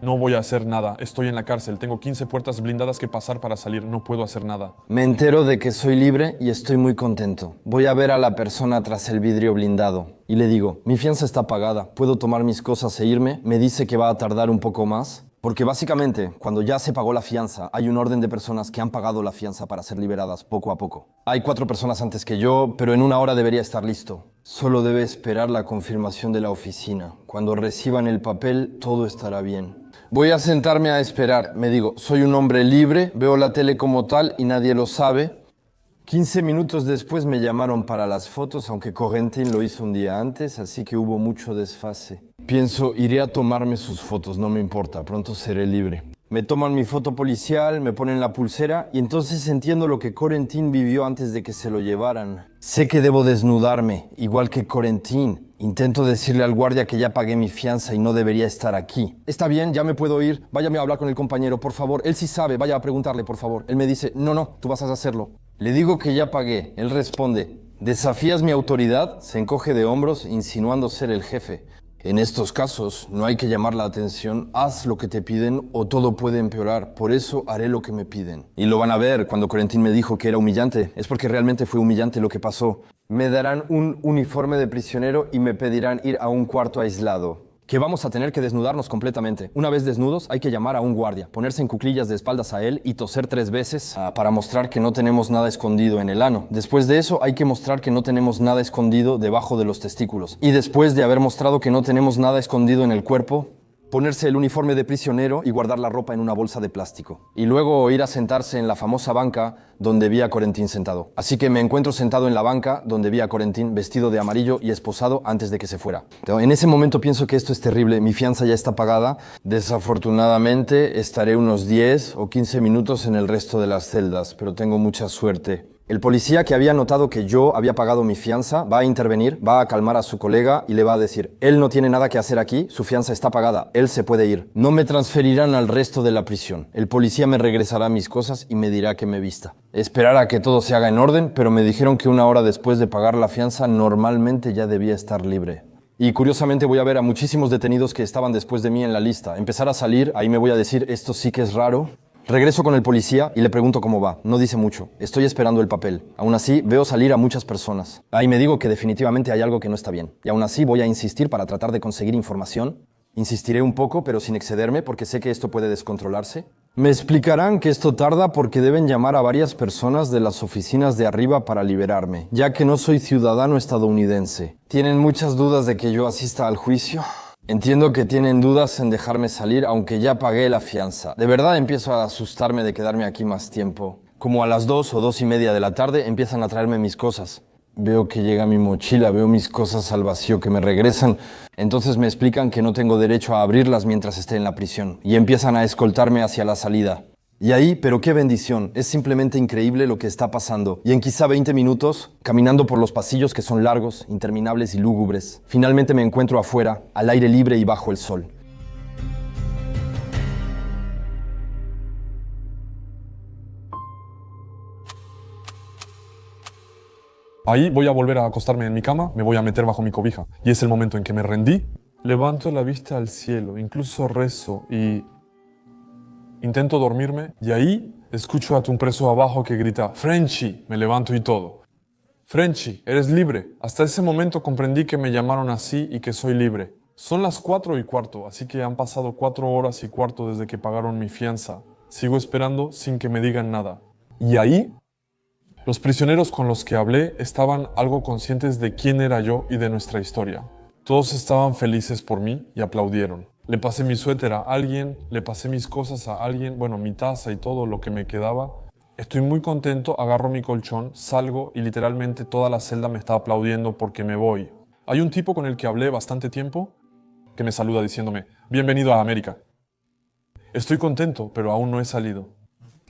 No voy a hacer nada. Estoy en la cárcel. Tengo 15 puertas blindadas que pasar para salir. No puedo hacer nada. Me entero de que soy libre y estoy muy contento. Voy a ver a la persona tras el vidrio blindado y le digo, mi fianza está pagada, puedo tomar mis cosas e irme. Me dice que va a tardar un poco más. Porque básicamente, cuando ya se pagó la fianza, hay un orden de personas que han pagado la fianza para ser liberadas poco a poco. Hay 4 personas antes que yo, pero en 1 hora debería estar listo. Solo debe esperar la confirmación de la oficina. Cuando reciban el papel, todo estará bien. Voy a sentarme a esperar. Me digo, soy un hombre libre, veo la tele como tal y nadie lo sabe. 15 minutos después me llamaron para las fotos, aunque Corentin lo hizo un día antes, así que hubo mucho desfase. Pienso, iré a tomarme sus fotos, no me importa, pronto seré libre. Me toman mi foto policial, me ponen la pulsera y entonces entiendo lo que Corentin vivió antes de que se lo llevaran. Sé que debo desnudarme, igual que Corentin. Intento decirle al guardia que ya pagué mi fianza y no debería estar aquí. Está bien, ya me puedo ir, váyame a hablar con el compañero, por favor. Él sí sabe, vaya a preguntarle, por favor. Él me dice, no, tú vas a hacerlo. Le digo que ya pagué. Él responde, Desafías mi autoridad, se encoge de hombros insinuando ser el jefe. En estos casos no hay que llamar la atención, haz lo que te piden o todo puede empeorar, por eso haré lo que me piden. Y lo van a ver cuando Corentin me dijo que era humillante, es porque realmente fue humillante lo que pasó. Me darán un uniforme de prisionero y me pedirán ir a un cuarto aislado. Que vamos a tener que desnudarnos completamente. Una vez desnudos hay que llamar a un guardia, ponerse en cuclillas de espaldas a él y toser 3 veces para mostrar que no tenemos nada escondido en el ano. Después de eso hay que mostrar que no tenemos nada escondido debajo de los testículos. Y después de haber mostrado que no tenemos nada escondido en el cuerpo, ponerse el uniforme de prisionero y guardar la ropa en una bolsa de plástico. Y luego ir a sentarse en la famosa banca donde vi a Corentin sentado. Así que me encuentro sentado en la banca donde vi a Corentin vestido de amarillo y esposado antes de que se fuera. En ese momento pienso que esto es terrible. Mi fianza ya está pagada. Desafortunadamente estaré unos 10 o 15 minutos en el resto de las celdas, pero tengo mucha suerte. El policía que había notado que yo había pagado mi fianza va a intervenir, va a calmar a su colega y le va a decir: él no tiene nada que hacer aquí, su fianza está pagada, él se puede ir. No me transferirán al resto de la prisión. El policía me regresará mis cosas y me dirá que me vista. Esperar a que todo se haga en orden, pero me dijeron que 1 hora después de pagar la fianza normalmente ya debía estar libre. Y curiosamente voy a ver a muchísimos detenidos que estaban después de mí en la lista. Empezar a salir, ahí me voy a decir: esto sí que es raro. Regreso con el policía y le pregunto cómo va. No dice mucho. Estoy esperando el papel. Aún así, veo salir a muchas personas. Ahí me digo que definitivamente hay algo que no está bien. Y aún así voy a insistir para tratar de conseguir información. Insistiré un poco, pero sin excederme, porque sé que esto puede descontrolarse. Me explicarán que esto tarda porque deben llamar a varias personas de las oficinas de arriba para liberarme, ya que no soy ciudadano estadounidense. ¿Tienen muchas dudas de que yo asista al juicio? Entiendo que tienen dudas en dejarme salir, aunque ya pagué la fianza. De verdad empiezo a asustarme de quedarme aquí más tiempo. Como a las 2 o 2:30 de la tarde empiezan a traerme mis cosas. Veo que llega mi mochila, veo mis cosas al vacío que me regresan. Entonces me explican que no tengo derecho a abrirlas mientras esté en la prisión. Y empiezan a escoltarme hacia la salida. Y ahí, pero qué bendición, es simplemente increíble lo que está pasando. Y en quizá 20 minutos, caminando por los pasillos que son largos, interminables y lúgubres, finalmente me encuentro afuera, al aire libre y bajo el sol. Ahí voy a volver a acostarme en mi cama, me voy a meter bajo mi cobija. Y es el momento en que me rendí. Levanto la vista al cielo, incluso rezo y intento dormirme. Y ahí escucho a un preso abajo que grita: «Frenchy». Me levanto y todo. «Frenchy, eres libre». Hasta ese momento comprendí que me llamaron así y que soy libre. Son las 4:15, así que han pasado 4 horas y cuarto desde que pagaron mi fianza. Sigo esperando sin que me digan nada. Y ahí, los prisioneros con los que hablé estaban algo conscientes de quién era yo y de nuestra historia. Todos estaban felices por mí y aplaudieron. Le pasé mi suéter a alguien, le pasé mis cosas a alguien, bueno, mi taza y todo lo que me quedaba. Estoy muy contento, agarro mi colchón, salgo y literalmente toda la celda me está aplaudiendo porque me voy. Hay un tipo con el que hablé bastante tiempo que me saluda diciéndome: «Bienvenido a América». Estoy contento, pero aún no he salido.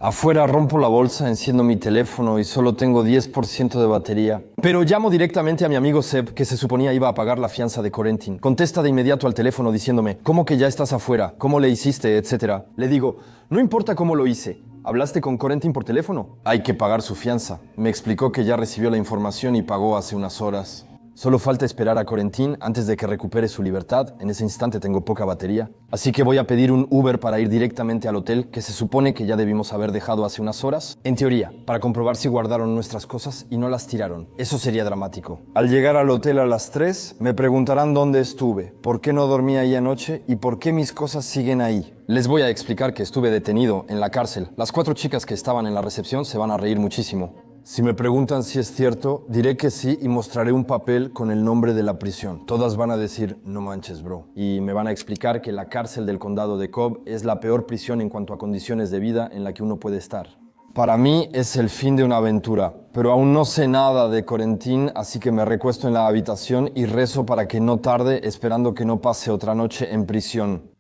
Afuera rompo la bolsa, enciendo mi teléfono y solo tengo 10% de batería. Pero llamo directamente a mi amigo Seb, que se suponía iba a pagar la fianza de Corentin. Contesta de inmediato al teléfono diciéndome: «¿Cómo que ya estás afuera? ¿Cómo le hiciste?», etcétera. Le digo: «No importa cómo lo hice. ¿Hablaste con Corentin por teléfono?». «Hay que pagar su fianza». Me explicó que ya recibió la información y pagó hace unas horas. Solo falta esperar a Corentin antes de que recupere su libertad. En ese instante tengo poca batería. Así que voy a pedir un Uber para ir directamente al hotel, que se supone que ya debimos haber dejado hace unas horas. En teoría, para comprobar si guardaron nuestras cosas y no las tiraron. Eso sería dramático. Al llegar al hotel a las 3, me preguntarán dónde estuve, por qué no dormí ahí anoche y por qué mis cosas siguen ahí. Les voy a explicar que estuve detenido en la cárcel. Las 4 chicas que estaban en la recepción se van a reír muchísimo. Si me preguntan si es cierto, diré que sí y mostraré un papel con el nombre de la prisión. Todas van a decir: «No manches, bro». Y me van a explicar que la cárcel del condado de Cobb es la peor prisión en cuanto a condiciones de vida en la que uno puede estar. Para mí es el fin de una aventura, pero aún no sé nada de Corentin, así que me recuesto en la habitación y rezo para que no tarde, esperando que no pase otra noche en prisión.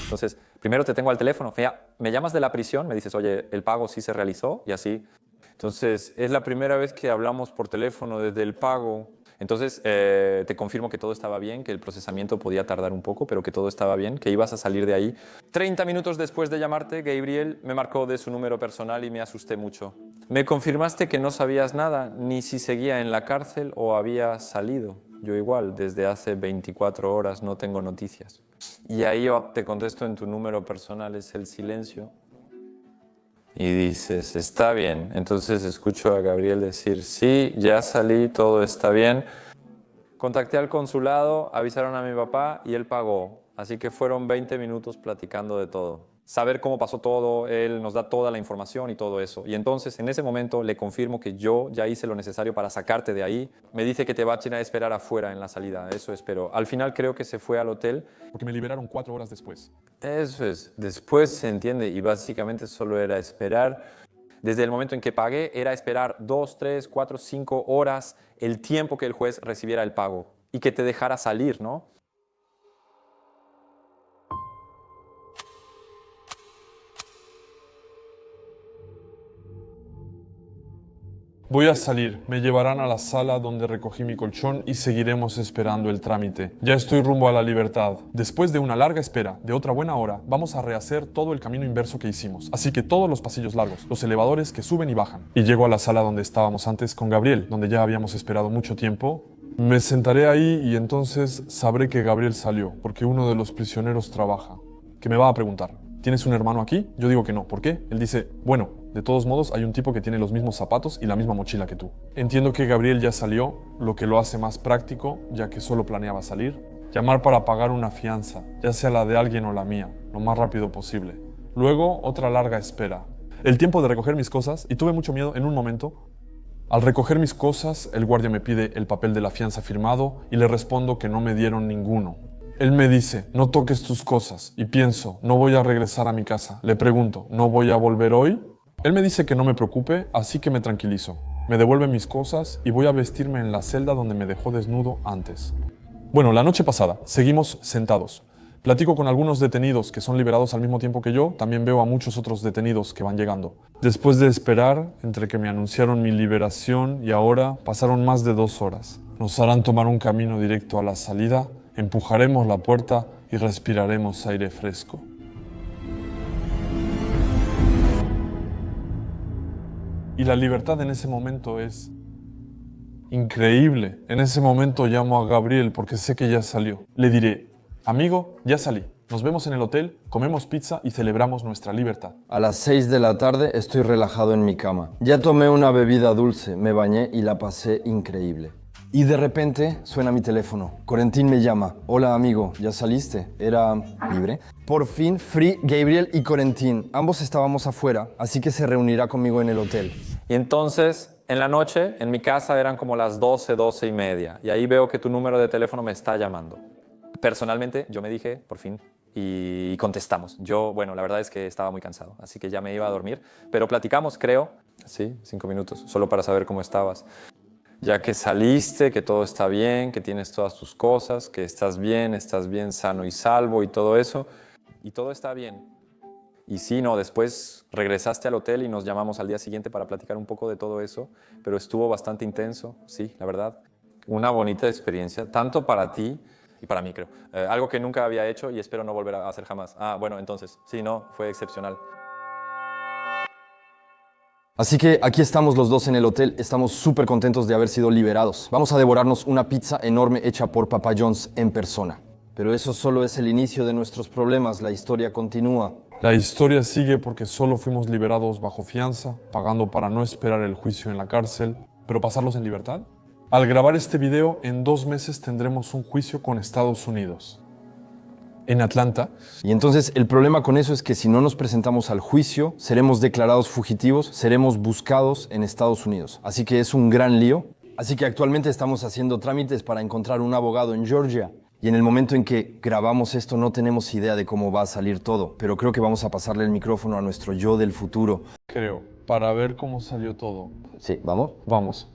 Entonces, primero te tengo al teléfono, me llamas de la prisión, me dices: «Oye, el pago sí se realizó», y así. Entonces, es la primera vez que hablamos por teléfono desde el pago. Entonces, te confirmo que todo estaba bien, que el procesamiento podía tardar un poco, pero que todo estaba bien, que ibas a salir de ahí. 30 minutos después de llamarte, Gabriel me marcó de su número personal y me asusté mucho. Me confirmaste que no sabías nada, ni si seguía en la cárcel o había salido. Yo igual, desde hace 24 horas no tengo noticias. Y ahí yo te contesto en tu número personal, es el silencio. Y dices, está bien. Entonces escucho a Gabriel decir, sí, ya salí, todo está bien. Contacté al consulado, avisaron a mi papá y él pagó. Así que fueron 20 minutos platicando de todo. Saber cómo pasó todo, él nos da toda la información y todo eso. Y entonces en ese momento le confirmo que yo ya hice lo necesario para sacarte de ahí. Me dice que te va a ir a esperar afuera en la salida, eso espero. Al final creo que se fue al hotel. Porque me liberaron 4 horas después. Eso es, después se entiende y básicamente solo era esperar. Desde el momento en que pagué era esperar 2, 3, 4, 5 horas el tiempo que el juez recibiera el pago y que te dejara salir, ¿no? Voy a salir, me llevarán a la sala donde recogí mi colchón y seguiremos esperando el trámite. Ya estoy rumbo a la libertad. Después de una larga espera, de otra buena hora, vamos a rehacer todo el camino inverso que hicimos. Así que todos los pasillos largos, los elevadores que suben y bajan. Y llego a la sala donde estábamos antes con Gabriel, donde ya habíamos esperado mucho tiempo. Me sentaré ahí y entonces sabré que Gabriel salió, porque uno de los prisioneros trabaja. Que me va a preguntar, ¿tienes un hermano aquí? Yo digo que no. ¿Por qué? Él dice, bueno, de todos modos hay un tipo que tiene los mismos zapatos y la misma mochila que tú. Entiendo que Gabriel ya salió, lo que lo hace más práctico, ya que solo planeaba salir. Llamar para pagar una fianza, ya sea la de alguien o la mía, lo más rápido posible. Luego, otra larga espera. El tiempo de recoger mis cosas, y tuve mucho miedo en un momento. Al recoger mis cosas, el guardia me pide el papel de la fianza firmado y le respondo que no me dieron ninguno. Él me dice, no toques tus cosas, y pienso, no voy a regresar a mi casa. Le pregunto, ¿no voy a volver hoy? Él me dice que no me preocupe, así que me tranquilizo. Me devuelve mis cosas y voy a vestirme en la celda donde me dejó desnudo antes. Bueno, la noche pasada, seguimos sentados. Platico con algunos detenidos que son liberados al mismo tiempo que yo, también veo a muchos otros detenidos que van llegando. Después de esperar, entre que me anunciaron mi liberación y ahora, pasaron más de 2 horas. Nos harán tomar un camino directo a la salida, empujaremos la puerta y respiraremos aire fresco. Y la libertad en ese momento es increíble. En ese momento llamo a Gabriel porque sé que ya salió. Le diré, amigo, ya salí. Nos vemos en el hotel, comemos pizza y celebramos nuestra libertad. A las 6 de la tarde estoy relajado en mi cama. Ya tomé una bebida dulce, me bañé y la pasé increíble. Y de repente suena mi teléfono. Corentín me llama. Hola amigo, ¿ya saliste? ¿Era libre? Por fin, Free, Gabriel y Corentín. Ambos estábamos afuera, así que se reunirá conmigo en el hotel. Y entonces, en la noche, en mi casa eran como las 12, 12 y media. Y ahí veo que tu número de teléfono me está llamando. Personalmente, yo me dije, por fin, y contestamos. Yo, bueno, la verdad es que estaba muy cansado, así que ya me iba a dormir. Pero platicamos, creo, sí, 5 minutos, solo para saber cómo estabas. Ya que saliste, que todo está bien, que tienes todas tus cosas, que estás bien sano y salvo y todo eso. Y todo está bien. Y sí, no, después regresaste al hotel y nos llamamos al día siguiente para platicar un poco de todo eso, pero estuvo bastante intenso, sí, la verdad. Una bonita experiencia, tanto para ti y para mí, creo. Algo que nunca había hecho y espero no volver a hacer jamás. Ah, bueno, entonces, sí, no, fue excepcional. Así que aquí estamos los dos en el hotel, estamos súper contentos de haber sido liberados. Vamos a devorarnos una pizza enorme hecha por Papa John's en persona. Pero eso solo es el inicio de nuestros problemas, la historia continúa. La historia sigue porque solo fuimos liberados bajo fianza, pagando para no esperar el juicio en la cárcel, pero pasarlos en libertad. Al grabar este video, en 2 meses tendremos un juicio con Estados Unidos. En Atlanta. Y entonces el problema con eso es que si no nos presentamos al juicio, seremos declarados fugitivos, seremos buscados en Estados Unidos. Así que es un gran lío. Así que actualmente estamos haciendo trámites para encontrar un abogado en Georgia. Y en el momento en que grabamos esto no tenemos idea de cómo va a salir todo, pero creo que vamos a pasarle el micrófono a nuestro yo del futuro. Creo, para ver cómo salió todo. Sí, ¿vamos? Vamos.